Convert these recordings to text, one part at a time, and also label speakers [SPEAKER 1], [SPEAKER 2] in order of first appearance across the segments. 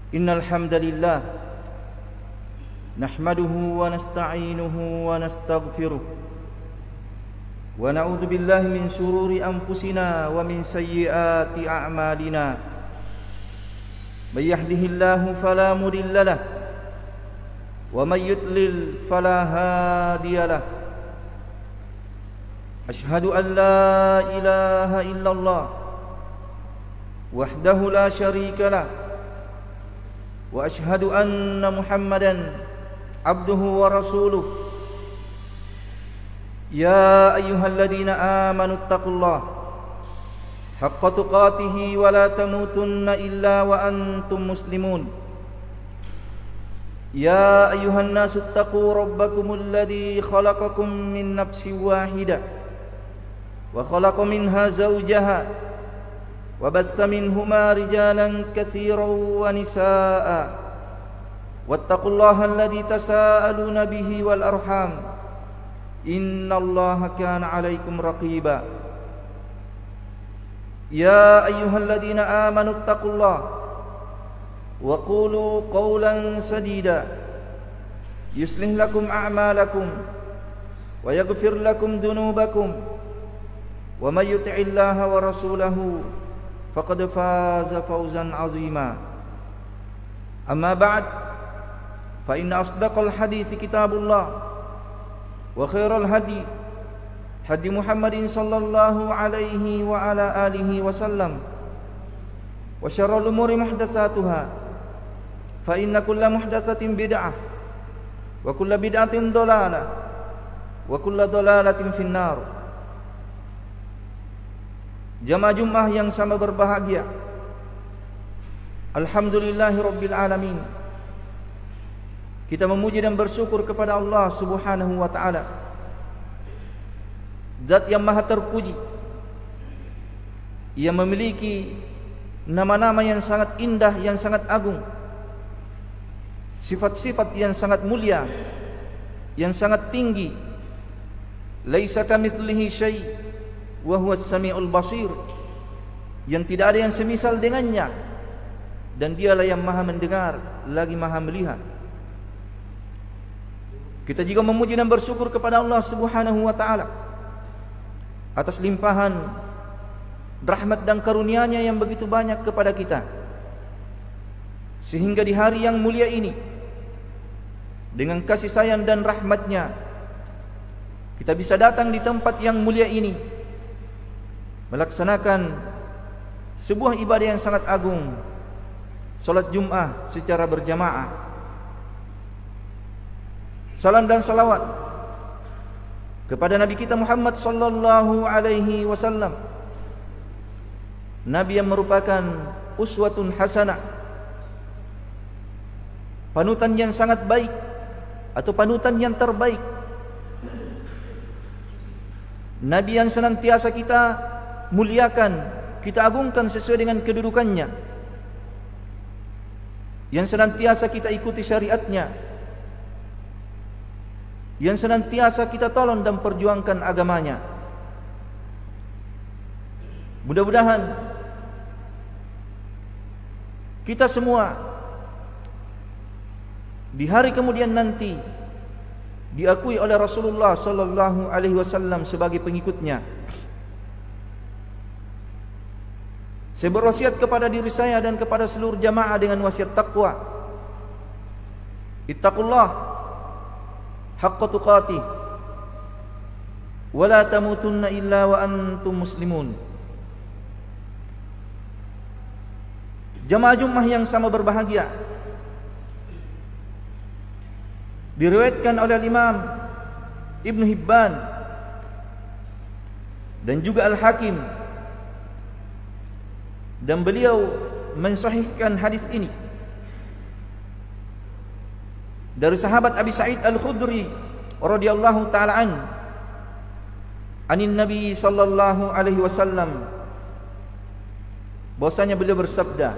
[SPEAKER 1] Innal hamdalillah nahmaduhu wa nasta'inuhu wa nastaghfiruh wa na'udzu billahi min shururi anfusina wa min sayyiati a'malina. May yahdihillahu fala mudilla lahu wa may yudlil fala hadiya lahu. Ashhadu an la ilaha illallah wahdahu la syarika lahu wa ashhadu anna Muhammadan abduhu wa rasuluh. Ya ayyuhalladzina amanu taqullaha haqqa tuqatih wa la tamutunna illa wa antum muslimun. Ya ayyuhan nasu taqu rabbakumul ladzi khalaqakum min nafsin wahidah wa khalaqa minha zawjaha وبث منهما رجالا كثيرا ونساء واتقوا الله الذي تساءلون به والأرحام إن الله كان عليكم رقيبا. يا أيها الذين آمنوا اتقوا الله وقولوا قولا سديدا يصلح لكم أعمالكم ويغفر لكم ذنوبكم ومن يطع الله ورسوله فقد فاز فوزا عظيما. أما بعد فإن أصدق الحديث كتاب الله وخير الهدي هدي محمد صلى الله عليه وعلى آله وسلم وشر الأمور محدثاتها فإن كل محدثة بدعة وكل بدعة ضلالة وكل ضلالة في النار. Jamaah Jumat yang sama berbahagia, alhamdulillahirabbil alamin. Kita memuji dan bersyukur kepada Allah Subhanahu wa taala, Zat yang maha terpuji, yang memiliki nama-nama yang sangat indah, yang sangat agung, sifat-sifat yang sangat mulia, yang sangat tinggi. Laisa kamitslihi syai' wa huwas samiul basir, yang tidak ada yang semisal dengannya dan dialah yang maha mendengar lagi maha melihat. Kita juga memuji dan bersyukur kepada Allah Subhanahu wa taala atas limpahan rahmat dan karunia-Nya yang begitu banyak kepada kita, sehingga di hari yang mulia ini dengan kasih sayang dan rahmat-Nya kita bisa datang di tempat yang mulia ini melaksanakan sebuah ibadah yang sangat agung, salat Jumat secara berjamaah. Salam dan salawat kepada Nabi kita Muhammad sallallahu alaihi wasallam, Nabi yang merupakan uswatun hasanah, panutan yang sangat baik atau panutan yang terbaik, Nabi yang senantiasa kita muliakan, kita agungkan sesuai dengan kedudukannya, yang senantiasa kita ikuti syariatnya, yang senantiasa kita tolong dan perjuangkan agamanya. Mudah-mudahan kita semua di hari kemudian nanti diakui oleh Rasulullah sallallahu alaihi wasallam sebagai pengikutnya. Saya berwasiat kepada diri saya dan kepada seluruh jamaah dengan wasiat takwa. Ittaqullah haqqa tuqatih wa la tamutunna illa wa antum muslimun. Jamaah Jumat yang sama berbahagia, diriwayatkan oleh Imam Ibn Hibban dan juga Al-Hakim, dan beliau mensahihkan hadis ini dari sahabat Abi Sa'id Al-Khudri radhiyallahu taala anin Nabi sallallahu alaihi wasallam, bahwasanya beliau bersabda,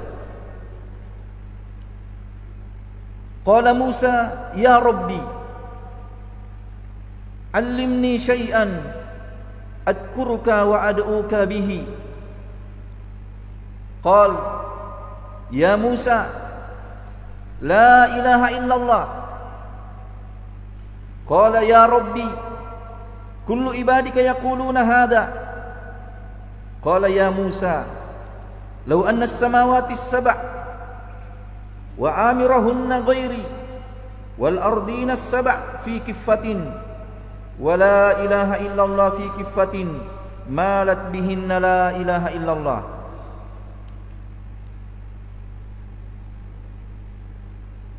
[SPEAKER 1] qala Musa ya Rabbi allimni syai'an adkuruka wa ad'uka bihi. Qal ya Musa la ilaha illallah. Qala ya Rabbi, kullu ibadika yaquluna hadha. Qala ya Musa, law anna as-samawati as-sab' wa amirahunna ghairi wal ardina as-sab' fi kiffatin wa la ilaha illallah fi kiffatin malat bihinna la ilaha illallah.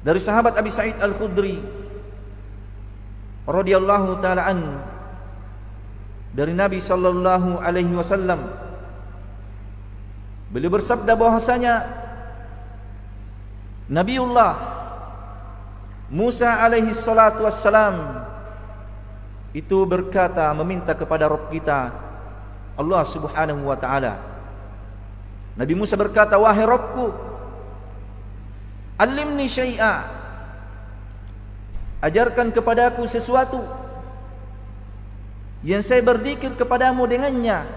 [SPEAKER 1] Dari sahabat Abi Sa'id Al-Khudri radhiyallahu taala an, dari Nabi sallallahu alaihi wasallam, beliau bersabda bahwasanya Nabiullah Musa alaihi salatu wassalam itu berkata, meminta kepada Rabb kita Allah subhanahu wa ta'ala. Nabi Musa berkata, wahai Rabbku, alimni syai'a, ajarkan kepadaku sesuatu yang saya berzikir kepadamu dengannya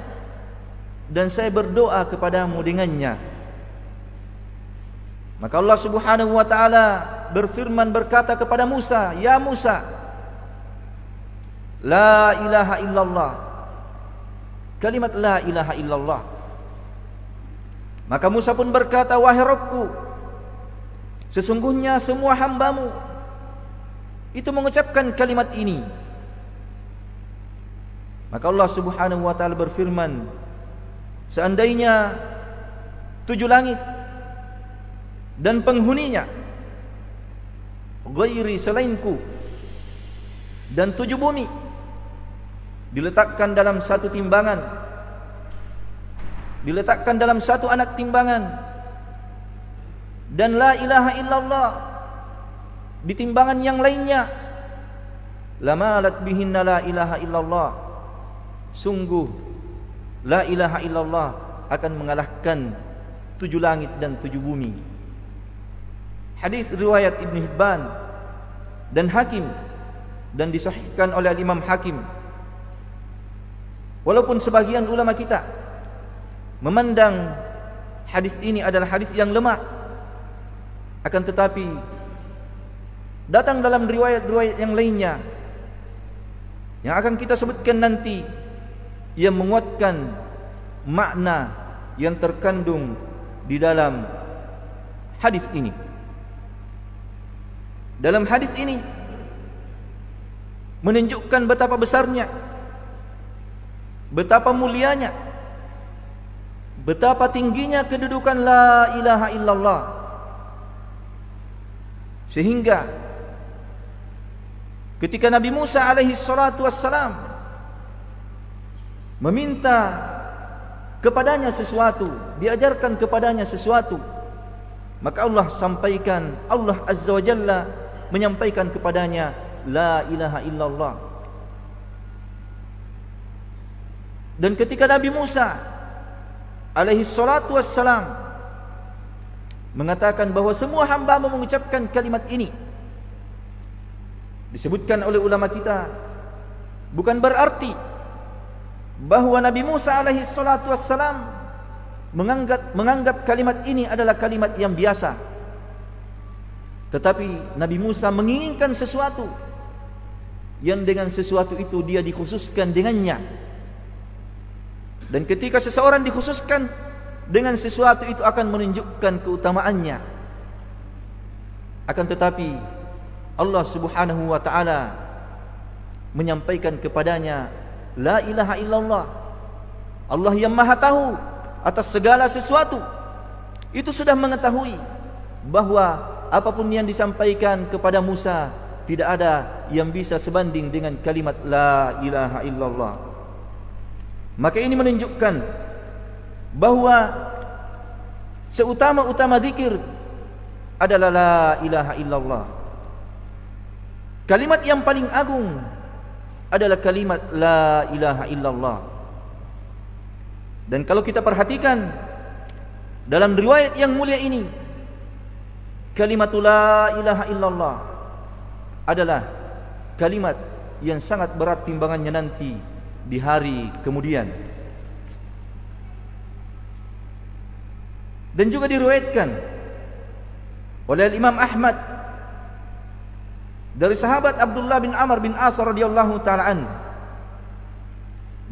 [SPEAKER 1] dan saya berdoa kepadamu dengannya. Maka Allah subhanahu wa ta'ala berfirman, berkata kepada Musa, ya Musa, la ilaha illallah. Kalimat la ilaha illallah. Maka Musa pun berkata, wahai Rabbku, sesungguhnya semua hambamu itu mengucapkan kalimat ini. Maka Allah subhanahu wa ta'ala berfirman, seandainya 7 langit dan penghuninya ghairi selainku dan 7 bumi diletakkan dalam satu timbangan, diletakkan dalam satu anak timbangan, dan la ilaha illallah di timbangan yang lainnya, lamalat bihinna la ilaha illallah, sungguh la ilaha illallah akan mengalahkan 7 langit dan 7 bumi. Hadis riwayat Ibn Hibban dan Hakim dan disahihkan oleh Imam Hakim. Walaupun sebagian ulama kita memandang hadis ini adalah hadis yang lemah, akan tetapi datang dalam riwayat-riwayat yang lainnya yang akan kita sebutkan nanti yang menguatkan makna yang terkandung di dalam hadis ini. Dalam hadis ini menunjukkan betapa besarnya, betapa mulianya, betapa tingginya kedudukan la ilaha illallah, sehingga ketika Nabi Musa alaihi salatu wassalam meminta kepadanya sesuatu, diajarkan kepadanya sesuatu, maka Allah sampaikan, Allah azza wa jalla menyampaikan kepadanya la ilaha illallah. Dan ketika Nabi Musa alaihi salatu wassalam mengatakan bahwa semua hamba mengucapkan kalimat ini, disebutkan oleh ulama kita, bukan berarti bahwa Nabi Musa alaihi salatu wassalam menganggap kalimat ini adalah kalimat yang biasa. Tetapi Nabi Musa menginginkan sesuatu yang dengan sesuatu itu dia dikhususkan dengannya. Dan ketika seseorang dikhususkan dengan sesuatu itu akan menunjukkan keutamaannya. Akan tetapi Allah subhanahu wa ta'ala menyampaikan kepadanya la ilaha illallah. Allah yang maha tahu atas segala sesuatu itu sudah mengetahui bahwa apapun yang disampaikan kepada Musa tidak ada yang bisa sebanding dengan kalimat la ilaha illallah. Maka ini menunjukkan bahwa seutama-utama zikir adalah la ilaha illallah. Kalimat yang paling agung adalah kalimat la ilaha illallah. Dan kalau kita perhatikan dalam riwayat yang mulia ini, kalimat la ilaha illallah adalah kalimat yang sangat berat timbangannya nanti di hari kemudian. Dan juga diriwayatkan oleh Imam Ahmad dari sahabat Abdullah bin Amr bin As radhiyallahu taala an,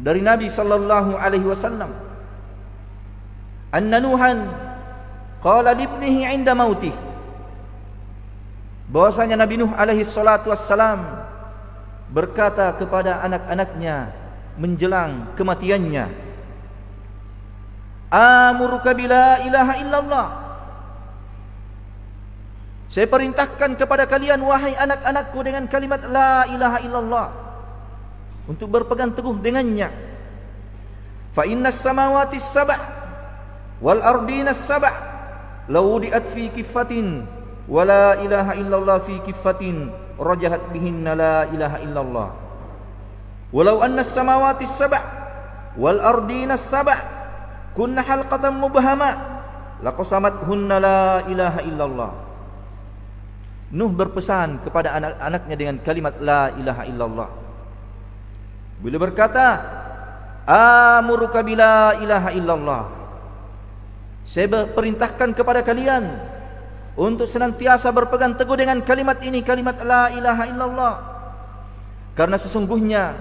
[SPEAKER 1] dari Nabi sallallahu alaihi wasallam, anna Nuhan qala libnihi 'inda mautih, bahwasanya Nabi Nuh alaihi salatu wassalam berkata kepada anak-anaknya menjelang kematiannya, amuruka bila ilaha illallah, saya perintahkan kepada kalian wahai anak-anakku dengan kalimat la ilaha illallah, untuk berpegang teguh dengannya. Fa innas samawati as-sab' wal ardina as-sab' law wudi'at fi kiffatin wa la ilaha illallah fi kiffatin rajahat bihinna la ilaha illallah. Walau anna as-samawati as-sab' wal ardina as-sab' kunna halqatan mubhama laqasamathunna la ilaha illallah. Nuh berpesan kepada anak-anaknya dengan kalimat la ilaha illallah. Beliau berkata, amuruka bila ilaha illallah, saya perintahkan kepada kalian untuk senantiasa berpegang teguh dengan kalimat ini, kalimat la ilaha illallah. Karena sesungguhnya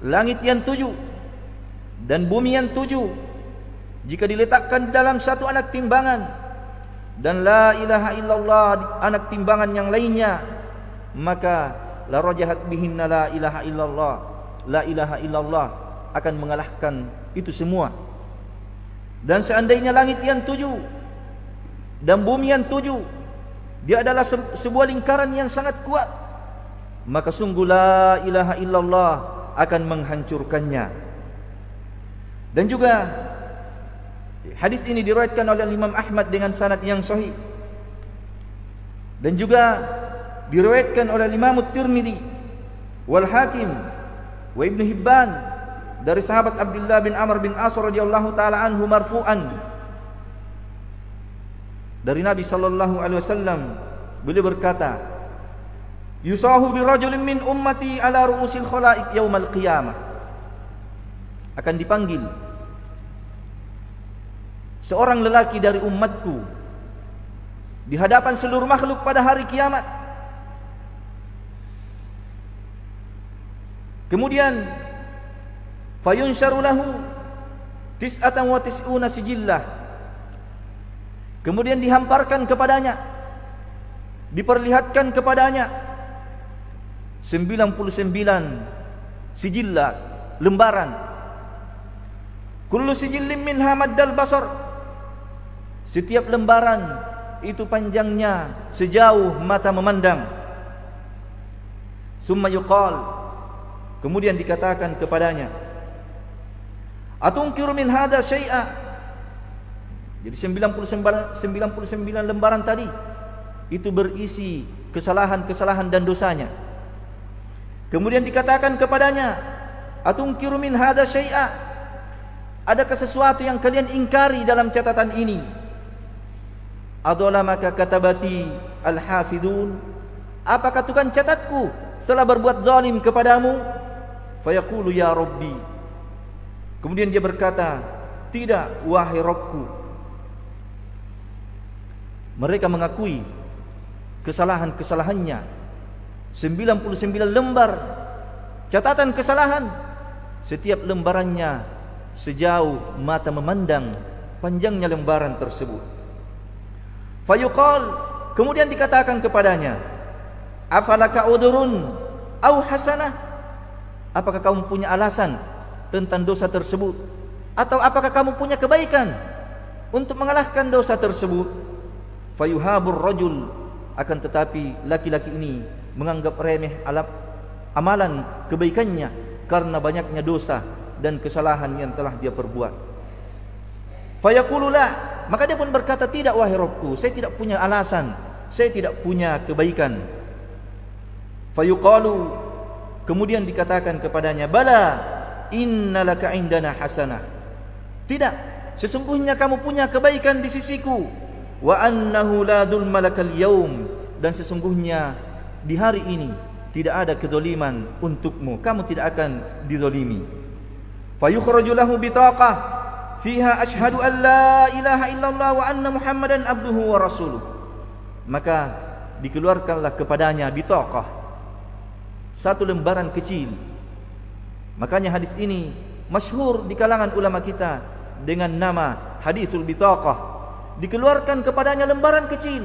[SPEAKER 1] langit yang 7 dan bumi yang 7 jika diletakkan di dalam satu anak timbangan, dan la ilaha illallah anak timbangan yang lainnya, maka la rajahat bihinna la ilaha illallah, la ilaha illallah akan mengalahkan itu semua. Dan seandainya langit yang 7 dan bumi yang 7 dia adalah sebuah lingkaran yang sangat kuat, maka sungguh la ilaha illallah akan menghancurkannya. Dan juga hadis ini diriwayatkan oleh Imam Ahmad dengan sanad yang sahih, dan juga diriwayatkan oleh Imam Tirmidzi wal Hakim wa Ibnu Hibban dari sahabat Abdullah bin Amr bin As radhiyallahu taala anhu marfu'an, dari Nabi sallallahu alaihi wasallam, beliau berkata, yusahu bi rajulin min ummati ala ru'usil khalaiq yaumal qiyamah, akan dipanggil seorang lelaki dari umatku di hadapan seluruh makhluk pada hari kiamat. Kemudian fayunsharu lahu 99 sijillah, kemudian dihamparkan kepadanya, diperlihatkan kepadanya 99 sijillah, lembaran. Kullu sijillin minha maddal basar, setiap lembaran itu panjangnya sejauh mata memandang. Summa yuqal, kemudian dikatakan kepadanya, atunkiru min hadha syai'a. Jadi 99 lembaran tadi itu berisi kesalahan-kesalahan dan dosanya. Kemudian dikatakan kepadanya, atunkiru min hadha syai'a, adakah sesuatu yang kalian ingkari dalam catatan ini? Adzalamaka katabati al-hafidun, apakah tukang catatku telah berbuat zalim kepadamu? Fayaqulu ya Rabbi, kemudian dia berkata, tidak wahai Rabbku. Mereka mengakui kesalahan-kesalahannya, 99 lembar catatan kesalahan, setiap lembarannya sejauh mata memandang panjangnya lembaran tersebut. Fayuqal, kemudian dikatakan kepadanya, afalaka udurun au hasanah, apakah kamu punya alasan tentang dosa tersebut, atau apakah kamu punya kebaikan untuk mengalahkan dosa tersebut? Fayuhabur rajul, akan tetapi laki-laki ini menganggap remeh amalan kebaikannya karena banyaknya dosa dan kesalahan yang telah dia perbuat. Fayaqulu la, maka dia pun berkata, tidak wahai Rabbku, saya tidak punya alasan, saya tidak punya kebaikan. Fayuqalu, kemudian dikatakan kepadanya, bala innalaka indana hasanah, tidak, sesungguhnya kamu punya kebaikan di sisiku. Wa annahu la dzulma lakal yaum, dan sesungguhnya di hari ini tidak ada kedzaliman untukmu, kamu tidak akan dizalimi. Fayukhraju lahu bitaqah fiha asyhadu an la ilaha illallah wa anna muhammadan abduhu wa rasuluh, maka dikeluarkanlah kepadanya bitaqah, satu lembaran kecil. Makanya hadis ini masyhur di kalangan ulama kita dengan nama hadisul bitaqah. Dikeluarkan kepadanya lembaran kecil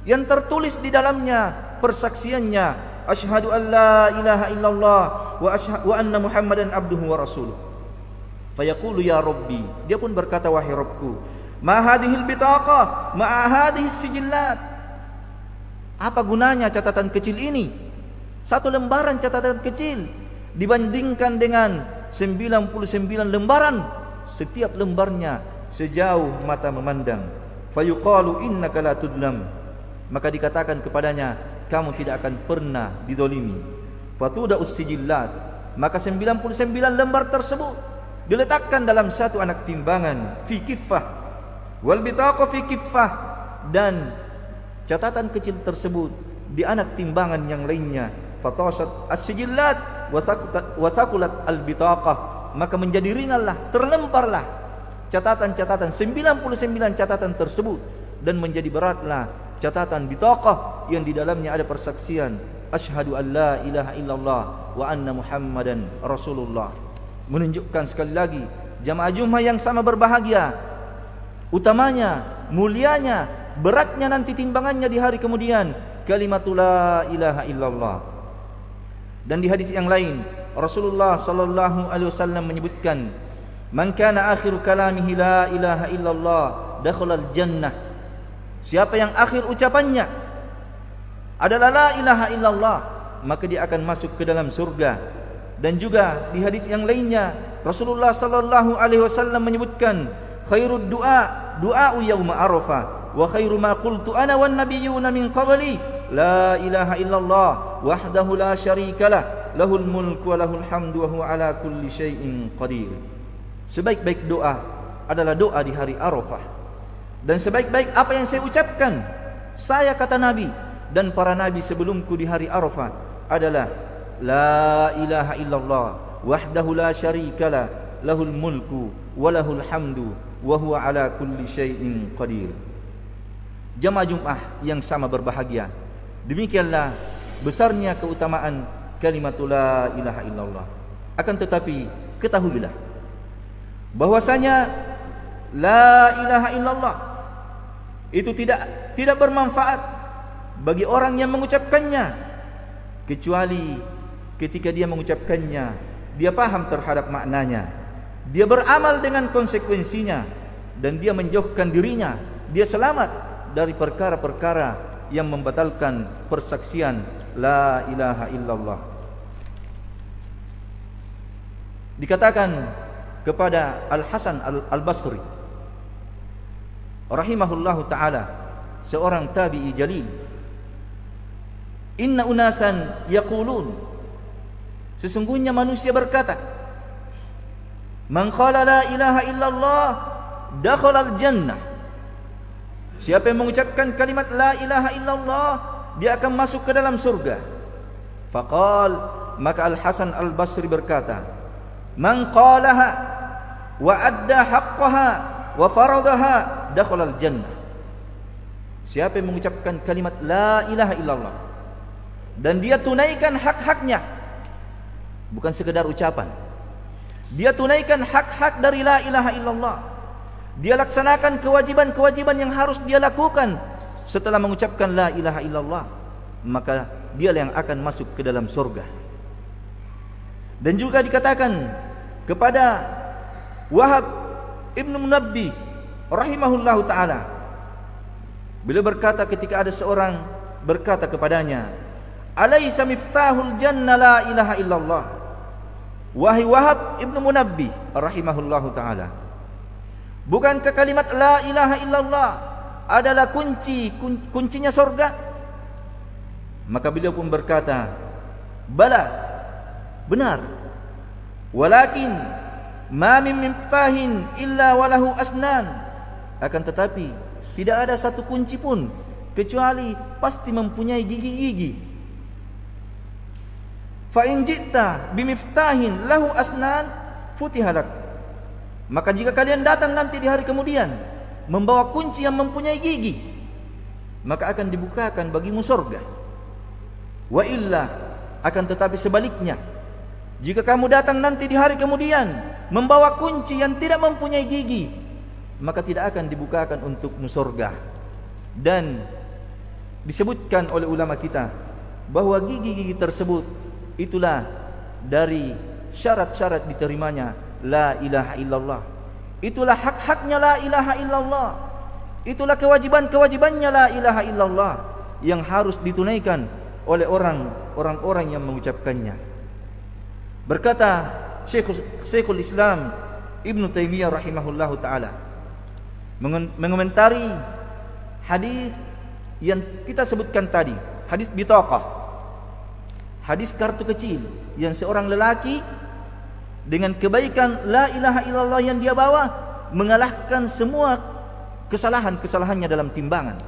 [SPEAKER 1] yang tertulis di dalamnya persaksiannya, asyhadu an la ilaha illallah wa anna muhammadan abduhu wa rasuluh. Fayaqulu ya rabbi, dia pun berkata, wahai Rabbku, ma hadhil bitaqah ma hadhis sijillat. Apa gunanya catatan kecil ini? Satu lembaran catatan kecil dibandingkan dengan 99 lembaran, setiap lembarnya sejauh mata memandang. Fayuqalu innaka la tudlam, maka dikatakan kepadanya, kamu tidak akan pernah didolimi. Fatuda'us sijillat, maka 99 lembar tersebut diletakkan dalam satu anak timbangan, fi kiffah, wal bitaqah fi kiffah, dan catatan kecil tersebut di anak timbangan yang lainnya. Fatasat as-sijillat wa thaqulat al-bitaqah, maka menjadi ringanlah, terlemparlah catatan-catatan 99 catatan tersebut, dan menjadi beratlah catatan bitaqah yang di dalamnya ada persaksian asyhadu an la ilaha illallah wa anna muhammadan rasulullah. Menunjukkan sekali lagi jamaah Jumat yang sama berbahagia, utamanya, mulianya, beratnya nanti timbangannya di hari kemudian, kalimatul la ilaha illallah. Dan di hadis yang lain Rasulullah sallallahu alaihi wasallam menyebutkan, man kana akhiru kalamihi la ilaha illallah dakhala al-jannah. Siapa yang akhir ucapannya adalah la ilaha illallah, maka dia akan masuk ke dalam surga. Dan juga di hadis yang lainnya Rasulullah sallallahu alaihi wasallam menyebutkan, khairud du'a du'a'u yauma arafah wa khairu ma qultu ana wan nabiyyuna min qabli la ilaha illallah wahdahu la syarikalah lahul mulku wa lahul hamdu wa huwa ala kulli syai'in qadir. Sebaik-baik doa adalah doa di hari Arafah, dan sebaik-baik apa yang saya ucapkan, saya, kata Nabi, dan para nabi sebelumku di hari Arafah adalah la ilaha illallah wahdahu la syarikalah lahul mulku wa lahul hamdu wa huwa ala kulli syai'in qadir. Jamaah Jumat yang sama berbahagia, demikianlah besarnya keutamaan kalimatul la ilaha illallah. Akan tetapi ketahuilah bahwasanya la ilaha illallah itu tidak bermanfaat bagi orang yang mengucapkannya, kecuali ketika dia mengucapkannya dia paham terhadap maknanya, dia beramal dengan konsekuensinya, dan dia menjauhkan dirinya, dia selamat dari perkara-perkara yang membatalkan persaksian la ilaha illallah. Dikatakan kepada Al-Hasan Al-Basri rahimahullahu ta'ala, seorang tabi'i jalil, inna unasan yaqulun, sesungguhnya manusia berkata, man qala la ilaha illallah dakhala al-jannah. Siapa yang mengucapkan kalimat la ilaha illallah, dia akan masuk ke dalam surga. Faqal, maka Al-Hasan Al-Basri berkata, man qalaha wa adda haqqaha wa faradaha dakhala al-jannah. Siapa yang mengucapkan kalimat la ilaha illallah dan dia tunaikan hak-haknya, bukan sekedar ucapan, dia tunaikan hak-hak dari la ilaha illallah, dia laksanakan kewajiban-kewajiban yang harus dia lakukan setelah mengucapkan la ilaha illallah, maka dia yang akan masuk ke dalam surga. Dan juga dikatakan kepada Wahab Ibn Munabbi rahimahullahu ta'ala, beliau berkata ketika ada seorang berkata kepadanya, alaysa miftahul jannah la ilaha illallah. Wahai Wahab Ibn Munabbi rahimahullahu ta'ala, bukankah kalimat la ilaha illallah adalah kuncinya surga? Maka beliau pun berkata, bala, benar, walakin ma min miftahin illa walahu asnan, akan tetapi tidak ada satu kunci pun kecuali pasti mempunyai gigi-gigi. Fa in ji'ta bimiftahin lahu asnan futihalak, maka jika kalian datang nanti di hari kemudian membawa kunci yang mempunyai gigi, maka akan dibukakan bagimu surga. Wa illa, akan tetapi sebaliknya, jika kamu datang nanti di hari kemudian membawa kunci yang tidak mempunyai gigi, maka tidak akan dibukakan untukmu surga. Dan disebutkan oleh ulama kita bahwa gigi-gigi tersebut itulah dari syarat-syarat diterimanya la ilaha illallah. Itulah hak-haknya la ilaha illallah. Itulah kewajiban-kewajibannya la ilaha illallah yang harus ditunaikan oleh orang-orang yang mengucapkannya. Berkata Syekhul Islam Ibn Taimiyah rahimahullahu ta'ala mengomentari hadis yang kita sebutkan tadi, hadis bitaqah, hadis kartu kecil yang seorang lelaki dengan kebaikan la ilaha illallah yang dia bawa mengalahkan semua kesalahan-kesalahannya dalam timbangan.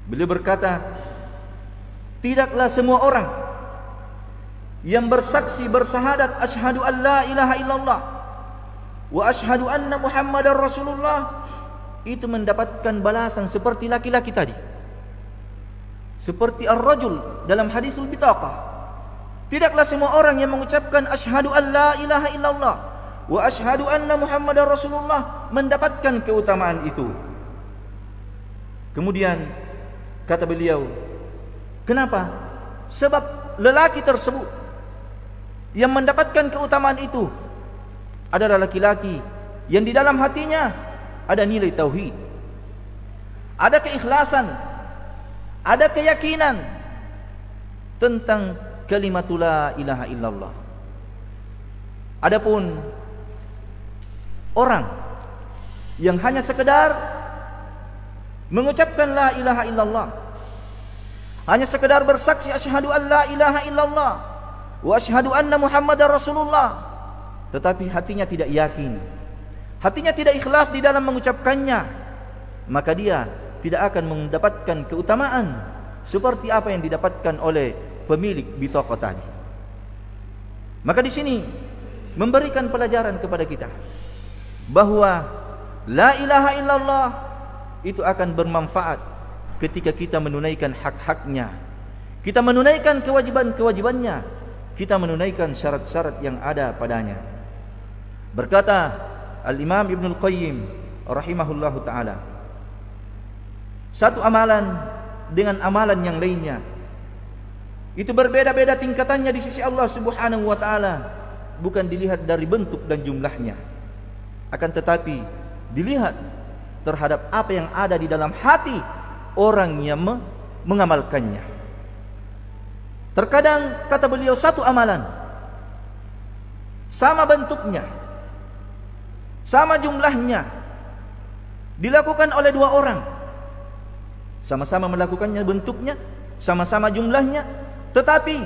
[SPEAKER 1] Beliau berkata, tidaklah semua orang yang bersaksi bersyahadat asyhadu an la ilaha illallah wa asyhadu anna muhammadar rasulullah itu mendapatkan balasan seperti laki-laki tadi, seperti ar-rajul dalam hadisul bitaqah. Tidaklah semua orang yang mengucapkan asyhadu an la ilaha illallah wa asyhadu anna muhammadar rasulullah mendapatkan keutamaan itu. Kemudian kata beliau, kenapa? Sebab lelaki tersebut yang mendapatkan keutamaan itu adalah laki-laki yang di dalam hatinya ada nilai tauhid, ada keikhlasan, ada keyakinan tentang kalimatul la ilaha illallah. Adapun orang yang hanya sekedar mengucapkan la ilaha illallah, hanya sekedar bersaksi asyhadu an la ilaha illallah wa asyhadu anna muhammadar rasulullah, tetapi hatinya tidak yakin, hatinya tidak ikhlas di dalam mengucapkannya, maka dia tidak akan mendapatkan keutamaan seperti apa yang didapatkan oleh pemilik bitaqah tadi. Maka di sini memberikan pelajaran kepada kita bahwa la ilaha illallah itu akan bermanfaat ketika kita menunaikan hak-haknya, kita menunaikan kewajiban-kewajibannya, kita menunaikan syarat-syarat yang ada padanya. Berkata Al-Imam Ibnul Qayyim rahimahullahu ta'ala, satu amalan dengan amalan yang lainnya itu berbeda-beda tingkatannya di sisi Allah subhanahu wa ta'ala, bukan dilihat dari bentuk dan jumlahnya, akan tetapi dilihat terhadap apa yang ada di dalam hati orang yang mengamalkannya. Terkadang kata beliau satu amalan sama bentuknya, sama jumlahnya, dilakukan oleh dua orang, sama-sama melakukannya bentuknya, sama-sama jumlahnya, tetapi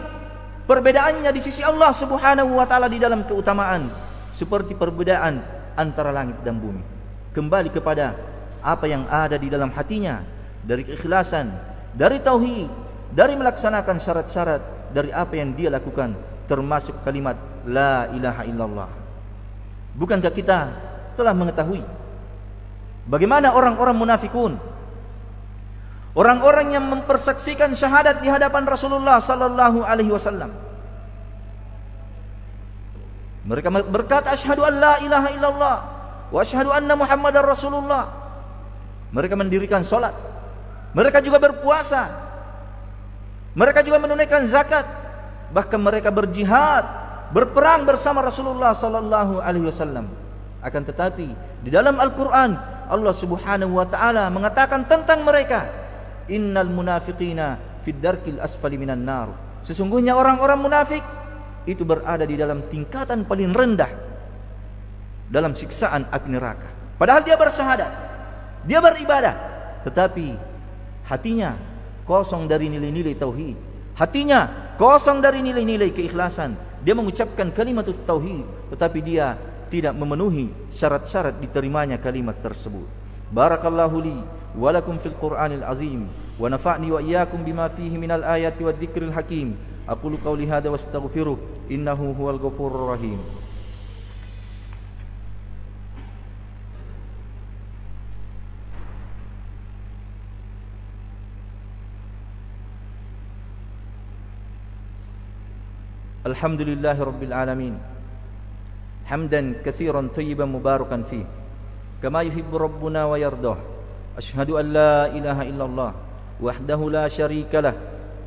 [SPEAKER 1] perbedaannya di sisi Allah subhanahu wa ta'ala di dalam keutamaan seperti perbedaan antara langit dan bumi. Kembali kepada apa yang ada di dalam hatinya, dari keikhlasan, dari tauhid, dari melaksanakan syarat-syarat dari apa yang dia lakukan, termasuk kalimat la ilaha illallah. Bukankah kita telah mengetahui bagaimana orang-orang munafikun, orang-orang yang mempersaksikan syahadat di hadapan Rasulullah sallallahu alaihi wasallam, mereka berkata asyhadu an la ilaha illallah wa asyhadu anna muhammadar rasulullah. Mereka mendirikan salat, mereka juga berpuasa, mereka juga menunaikan zakat, bahkan mereka berjihad, berperang bersama Rasulullah sallallahu alaihi wasallam. Akan tetapi di dalam Al-Qur'an Allah Subhanahu wa taala mengatakan tentang mereka, innal munafiqina fid darkil asfali minan nar. Sesungguhnya orang-orang munafik itu berada di dalam tingkatan paling rendah dalam siksaan api neraka. Padahal dia bersyahadat, dia beribadah, tetapi hatinya kosong dari nilai-nilai tauhid, hatinya kosong dari nilai-nilai keikhlasan. Dia mengucapkan kalimat tauhid, tetapi dia tidak memenuhi syarat-syarat diterimanya kalimat tersebut. Barakallahu li wa lakum fil Qur'anil azim wa nafa'ni wa iyyakum bima fihi minal ayati wad dzikril hakim. Aqulu qawli hadza wastaghfiruh innahu huwal ghafurur rahim. Alhamdulillahi Rabbil Alamin, hamdan katsiran tayyiban mubarakan fih, kama yuhibbu Rabbuna wa yardah. Ashhadu an la ilaha illallah wahdahu la syarika lah,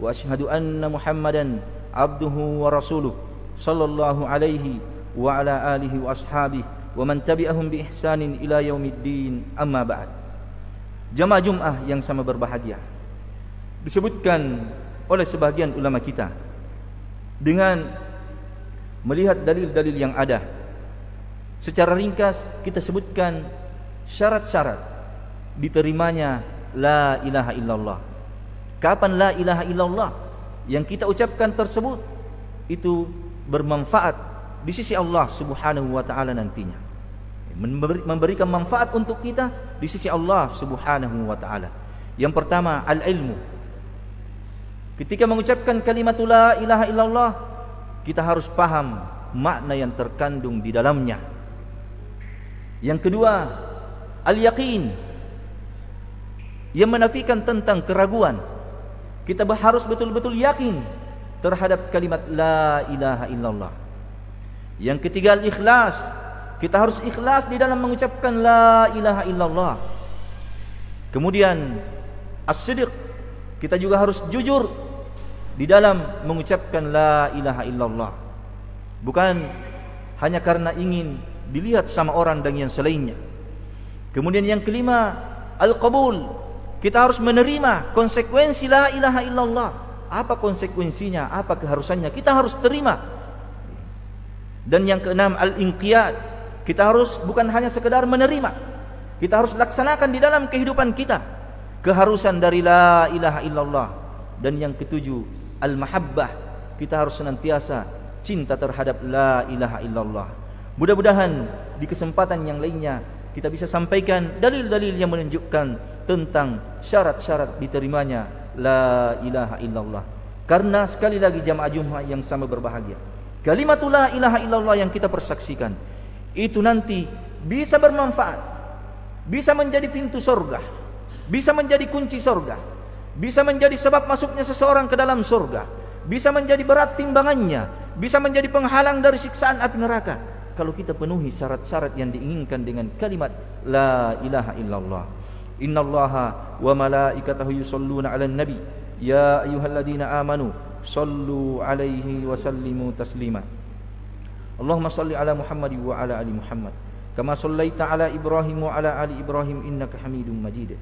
[SPEAKER 1] wa ashhadu anna Muhammadan abduhu wa rasuluh, sallallahu alaihi wa ala alihi wa ashabihi wa man tabi'ahum bi ihsanin ila yaumiddin. Amma ba'd. Jamaah Jumat yang sama berbahagia, disebutkan oleh sebahagian ulama kita dengan melihat dalil-dalil yang ada. Secara ringkas kita sebutkan syarat-syarat diterimanya la ilaha illallah. Kapan la ilaha illallah yang kita ucapkan tersebut itu bermanfaat di sisi Allah Subhanahu wa taala nantinya, memberikan manfaat untuk kita di sisi Allah Subhanahu wa taala. Yang pertama, al-ilmu. Ketika mengucapkan kalimat la ilaha illallah, kita harus paham makna yang terkandung di dalamnya. Yang kedua, al-yaqin, yang menafikan tentang keraguan. Kita harus betul-betul yakin terhadap kalimat la ilaha illallah. Yang ketiga, al-ikhlas. Kita harus ikhlas di dalam mengucapkan la ilaha illallah. Kemudian as-sidq, kita juga harus jujur di dalam mengucapkan la ilaha illallah, bukan hanya karena ingin dilihat sama orang dan yang selainnya. Kemudian yang kelima, al-qabul. Kita harus menerima konsekuensi la ilaha illallah. Apa konsekuensinya, apa keharusannya, kita harus terima. Dan yang keenam, al-inqiyad. Kita harus bukan hanya sekedar menerima, kita harus laksanakan di dalam kehidupan kita keharusan dari la ilaha illallah. Dan yang ketujuh, al-mahabbah. Kita harus senantiasa cinta terhadap la ilaha illallah. Mudah-mudahan di kesempatan yang lainnya kita bisa sampaikan dalil-dalil yang menunjukkan tentang syarat-syarat diterimanya la ilaha illallah. Karena sekali lagi jamaah Jumat yang sama berbahagia, kalimat la ilaha illallah yang kita persaksikan itu nanti bisa bermanfaat, bisa menjadi pintu surga, bisa menjadi kunci surga, bisa menjadi sebab masuknya seseorang ke dalam surga, bisa menjadi berat timbangannya, bisa menjadi penghalang dari siksaan api neraka, kalau kita penuhi syarat-syarat yang diinginkan dengan kalimat la ilaha illallah. Innallaha wa malaikatahu yusholluna 'alan nabi ya ayyuhalladzina amanu shallu 'alaihi wa sallimu taslima. Allahumma shalli 'ala Muhammad wa 'ala ali Muhammad kama shallaita 'ala Ibrahim wa 'ala ali Ibrahim innaka Hamidum Majid.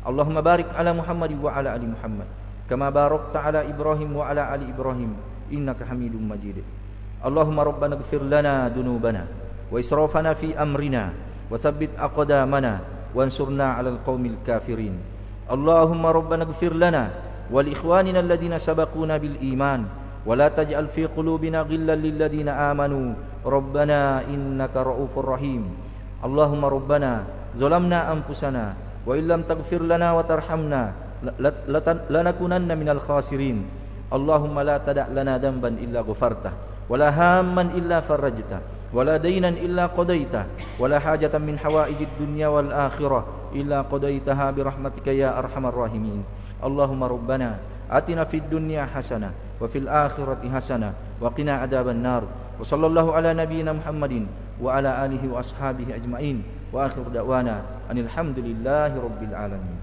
[SPEAKER 1] Allahumma barik 'ala Muhammad wa 'ala ali Muhammad kama barakta 'ala Ibrahim wa 'ala ali Ibrahim innaka Hamidum Majid. Allahumma rabbana ighfir lana dhunubana wa israfana fi amrina wa tsabbit aqdamana wansurna 'alal qaumil kafirin. Allahumma rabbana ighfir lana wa li ikhwanina alladhina sabaquna bil iman wa la taj'al fi qulubina ghillan lil ladzina amanu rabbana innaka ra'ufur rahim. Allahumma rabbana zalamna anfusana wa illam taghfir lana wa tarhamna lanakunanna minal khasirin. Allahumma la tada' lana dhanban illa ghafartah wa la hamman illa farajtah ولا دينا إلا قضيته ولا حاجة من حوائج الدنيا والآخرة إلا قضيتها برحمتك يا أرحم الراحمين. اللهم ربنا آتنا في الدنيا حسنة وفي الآخرة حسنة وقنا عذاب النار. وصلى الله على نبينا محمد وعلى آله وأصحابه أجمعين وآخر دعوانا أن الحمد لله رب العالمين.